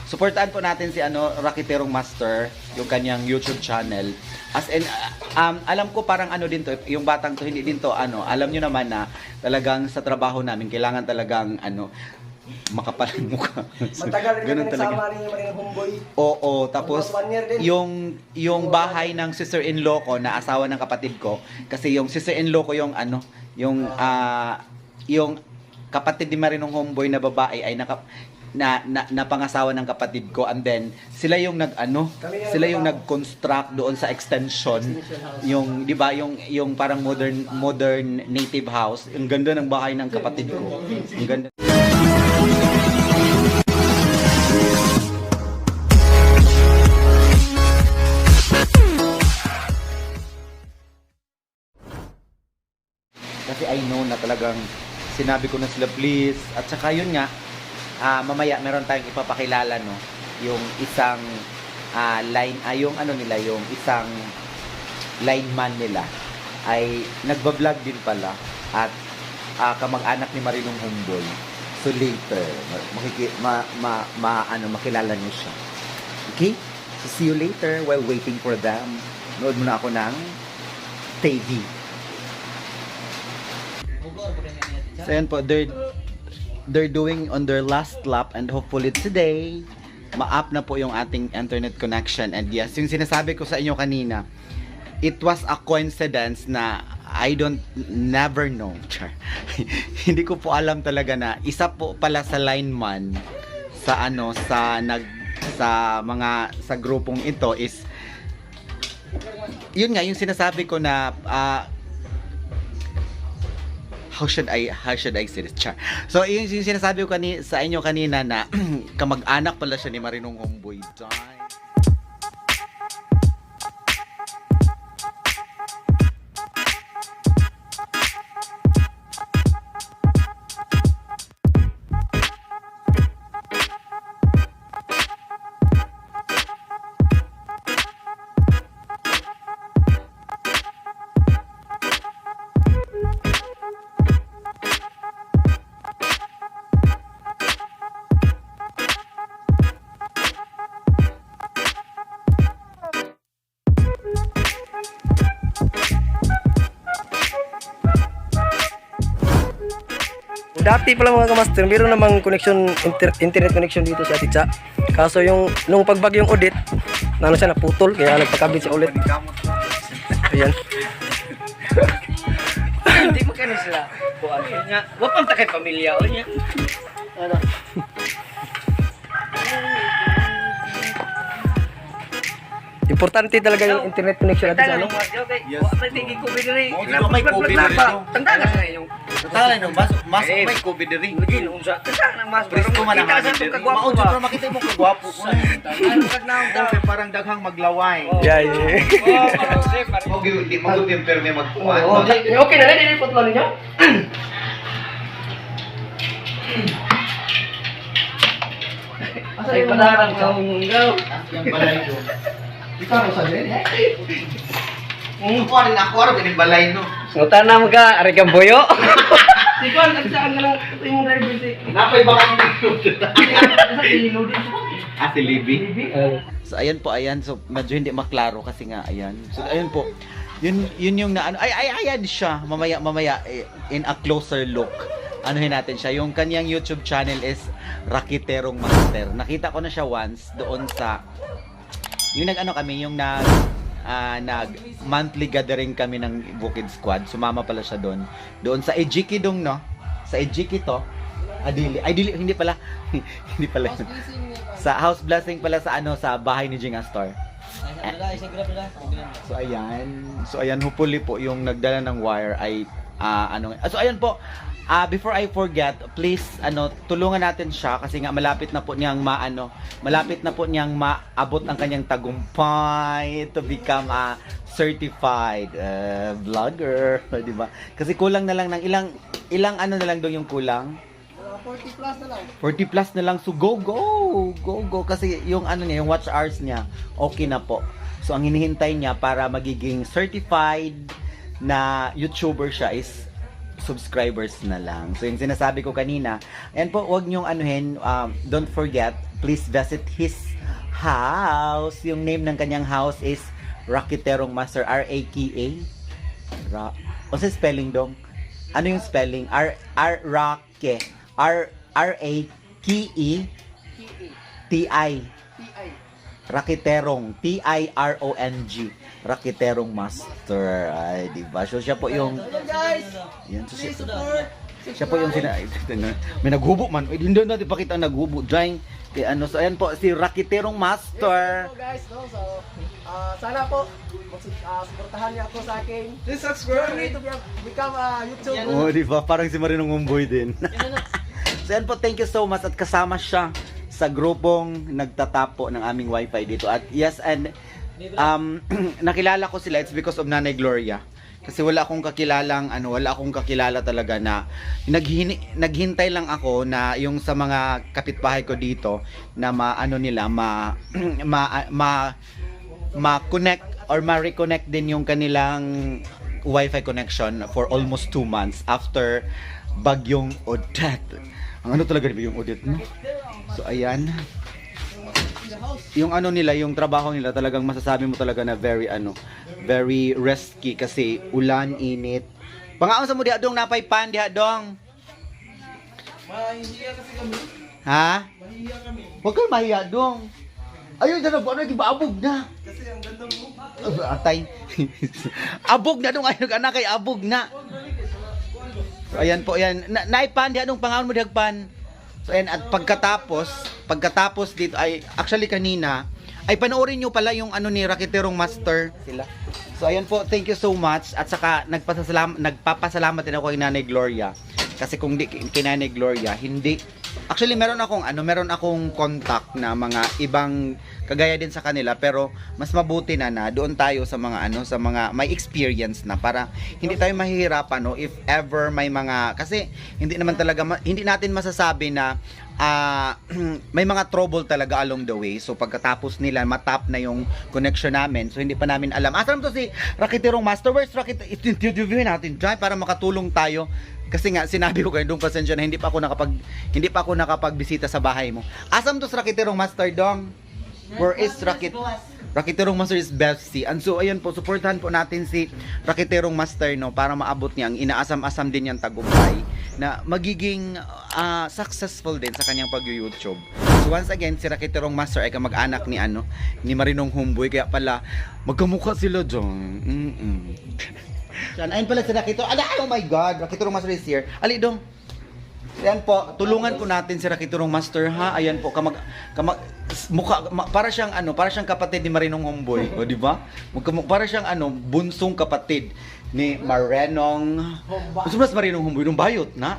supportaan po natin si Rakiterong Master, yung kanyang YouTube channel. As in, alam ko parang din to, yung batang to, hindi din to, alam nyo naman na talagang sa trabaho namin, kailangan talagang, makapal ang mukha. Matagal rin Ganun kami nagsama rin yung Marinang Homeboy. Oo, tapos Almost 1 year din. yung bahay ng sister-in-law ko na asawa ng kapatid ko, kasi yung sister-in-law ko yung yung kapatid ni Marinong Homeboy na babae ay napangasawa ng kapatid ko, and then sila yung sila yung nag-construct doon sa extension, yung 'di ba yung parang modern native house. Ang ganda ng bahay ng kapatid ko. Ang ganda. Kasi I know na talagang sinabi ko na sila please, at saka yun nga, mamaya meron tayong ipapakilala, no, yung isang yung yung isang lineman nila ay nagba-vlog din pala, at kamag-anak ni Marinong Homeboy. So later makilala niyo siya. Okay? So see you later while waiting for them. Nood muna ako ng TV. So yan po, they're doing on their last lap, and hopefully today ma-up na po yung ating internet connection. And yes, yung sinasabi ko sa inyo kanina, it was a coincidence na I never know. Hindi ko po alam talaga na isa po pala sa lineman sa sa grupong ito is yun nga yung sinasabi ko na how should I say this? So, yung sinasabi ko sa inyo kanina na kamag-anak pala siya ni Marinong Homeboy. Dati pala mga kamaster, meron namang connection, internet connection dito sa Atitsa. Kaso nung pagbagyong audit, siya naputol, kaya nagpakabit siya ulit. Ayan. Hindi mo kano sila. Kuan niya. Wapang ta kay pamilya o niya. Ano? Importante talaga yung internet connection natin sa ano. Yes. Wa may COVID rin. May COVID rin. Tangdagan na yung. Tala no, mas may COVID rin. Lagi nung sa. Tangdagan ang mas. Presko man ang sa habit. kagwapo Maunsa ba. pero makita mo kagwapo ko. Ano kag naong daw parang daghang maglaway. Yeah. Di magupim pero may magkuhan. Okay na rin, ilipot mo ninyo. Ay padarang ka munggaw. Yung balay ko. Ikaw sa din. Ako rin ganing balay no. Ngutan na mo ka, ari kang boyo. Si Juan, nagsaan ka lang yung driver si... Napay baka Sa Pilino din. si Libby. So ayan po, ayan. So medyo hindi maklaro kasi nga ayan. So ayun po. Yun yung na ayan siya. Mamaya in a closer look. Anuhin natin siya. Yung kanyang YouTube channel is Rakiterong Master. Nakita ko na siya once doon sa yung nag monthly gathering kami ng Bukid Squad. Sumama pala siya doon sa Ejiki dong, no? Sa Ejiki to. Hindi pala. Hindi pala. Sa house blessing pala sa sa bahay ni Jing Astor. So ayan, hopefully po yung nagdala ng wire ay so ayan po. Before I forget, please tulungan natin siya kasi nga malapit na po niyang maabot ang kanyang tagumpay to become a certified vlogger, di ba? Kasi kulang na lang ng ilang na lang daw yung kulang. 40 plus na lang. 40 plus na lang. So go kasi yung yung watch hours niya okay na po. So ang hinihintay niya para magiging certified na YouTuber siya is subscribers na lang. So yung sinasabi ko kanina, ayan po, wag niyong don't forget please visit his house. Yung name ng kanyang house is Rakiterong Master, R-A-K-A. Ano sa spelling dong? Ano yung spelling? R-A-K-E T-I Rakiterong T-I-R-O-N-G Rakiterong Master. Ay, diba? So siya po yung yan, so siya po yung may naghubo man. Ay, hindi natin pakita ang naghubo dyan. Kaya ano, so ayan po si Rakiterong Master. Yes, hello guys, no? So, sana po suportahan niyo ako sa aking journey to become a YouTuber. Oh, di ba? Parang si Marinong Umboy din. So yan po, thank you so much at kasama siya sa grupong nagtatapo ng aming wifi dito. At yes, and nakilala ko sila, it's because of Nanay Gloria. Kasi wala akong kakilala talaga na naghintay lang ako na yung sa mga kapitbahay ko dito na ma-connect or ma-reconnect din yung kanilang wifi connection for almost 2 months after bagyong Odette. Ang ano talaga yung Odette, no? So ayan. Yung ano nila, yung trabaho nila talagang masasabi mo talaga na very risky kasi ulan, init. Pangaon sa mo diha dong napay pan diha dong. Mahihiya kasi kami. Ha? Mahihiya kami. Huwag kang mahiya dong. Ayun, dyan na, di ba abog na? Kasi ang ganda mo. Atay. Abog na dong, ayun anak kay abog na. So ayan po, ayan. Naipan diha dong pangaon mo diha pan. So ayan, at pagkatapos dito ay actually kanina ay panoorin nyo pala yung ano ni Rakiterong Master sila. So ayan po, thank you so much at saka nagpapasalamat din ako kay Nanay Gloria. Kasi kung di kay Nanay Gloria, hindi actually meron akong contact na mga ibang kagaya din sa kanila, pero mas mabuti na doon tayo sa mga may experience na para hindi tayo mahihirapan, no, if ever may mga, kasi hindi natin masasabi na may mga trouble talaga along the way. So pagkatapos nila matap na yung connection namin, so hindi pa namin alam. Asan to si Rakiterong Master? Where's interviewin natin dyan para makatulong tayo. Kasi nga sinabi ko kayo doon, pasensya na hindi pa ako nakapagbisita sa bahay mo. Asam to si Rakiterong Master dong? Where is Rakiterong Master is bestie. And so ayun po, supportahan po natin si Rakiterong Master, no, para maabot niya ang inaasam-asam din niyang tagumpay na magiging successful din sa kanyang pag-YouTube. So once again, si Rakiterong Master ay kamag-anak ni Marinong Humboy, kaya pala magkamukha sila dong. Ayun pala si Rakiterong. Oh my God, Rakiterong Master is here. Ali dong. Ayan po, tulungan po natin si Rakiterong Master, ha. Ayan po, para siyang kapatid ni Marinong Humboy, o di ba? Para siyang bunsong kapatid ni Marinong. Mas Marinong Humboy nung bayot na.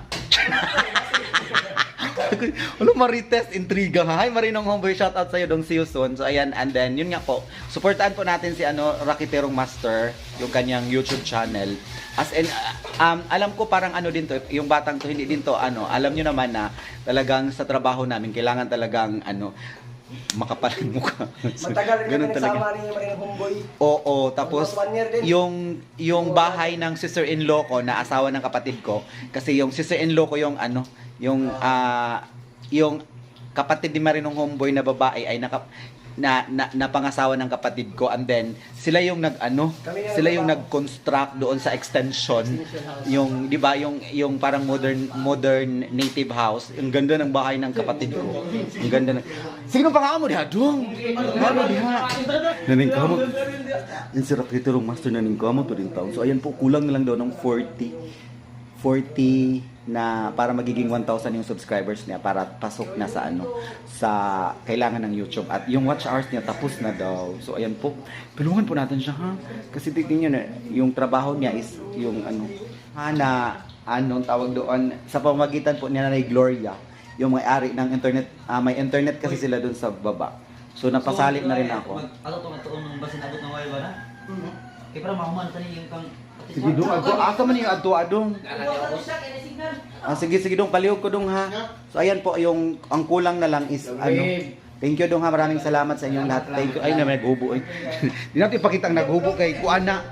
Ano, Marites, intriga, ha? Hi Marinong Humboy, shout out sa iyo dong, see you soon. So ayan, and then yun nga po, suportahan po natin si Rakiterong Master, yung kanyang YouTube channel. As in, alam ko parang din to, yung batang to, hindi din to, alam nyo naman na talagang sa trabaho namin, kailangan talagang, makapal ang mukha. Matagal rin kami nagsama rin yung Marinong Humboy. Oo, tapos, yung bahay ng sister-in-law ko, na asawa ng kapatid ko, kasi yung sister-in-law ko yung kapatid ni Marinong Humboy na babae ay napangasawa ng kapatid ko, and then sila yung nag-construct doon sa extension, yung 'di ba yung parang modern native house. Ang ganda ng bahay ng kapatid ko. Ang ganda ng. Sige nung pangalan mo diha dong. Ano diha? Naning kamo. Yung si Rakiterong Master naning kamo to din taon. So ayan po, kulang na lang daw ng 40 na para magiging 1,000 yung subscribers niya para pasok na sa sa kailangan ng YouTube, at yung watch hours niya tapos na daw. So ayan po, tulungan po natin siya, ha, kasi tingnan niyo na yung trabaho niya is yung tawag doon, sa pamamagitan po ni Nanay Gloria, yung may-ari ng internet, may internet kasi sila doon sa baba. So napasali na rin ako. Tuon ng basin abot ng wifi na. Kaya para mahuman tani yung kang. Sige dong, asa man yung adto-adong. Sige dong, palihog ko dong, ha. So ayan po, ang kulang na lang is thank you dong, ha. Maraming salamat sa inyong lahat. Thank you. Ay, na may naghubo. Di natin ipakita ang naghubo kay Kuana.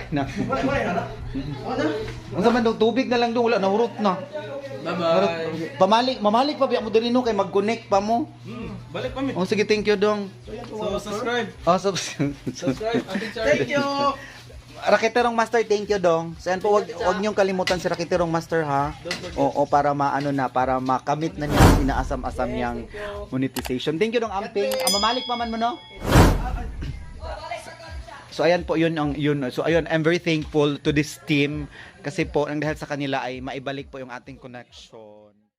Ang saman dong, tubig na lang dong, wala nahurot na. Bye-bye. Mamalik pa biya mo din kay mag-connect pa mo. Balik kami. Oh, sige, thank you dong. So, subscribe. Oh, Subscribe. Thank you. Rakiterong Master, thank you dong. So yan po, wag niyong kalimutan si Rakiterong Master ha. Oo, para maano na, para makamit na niya ang inaasam-asam niyang monetization. Thank you dong Amping. Mamalik pa man mo no? So ayan po yun ang yun. So ayun, I'm very thankful to this team kasi po nang dahil sa kanila ay maibalik po yung ating connection.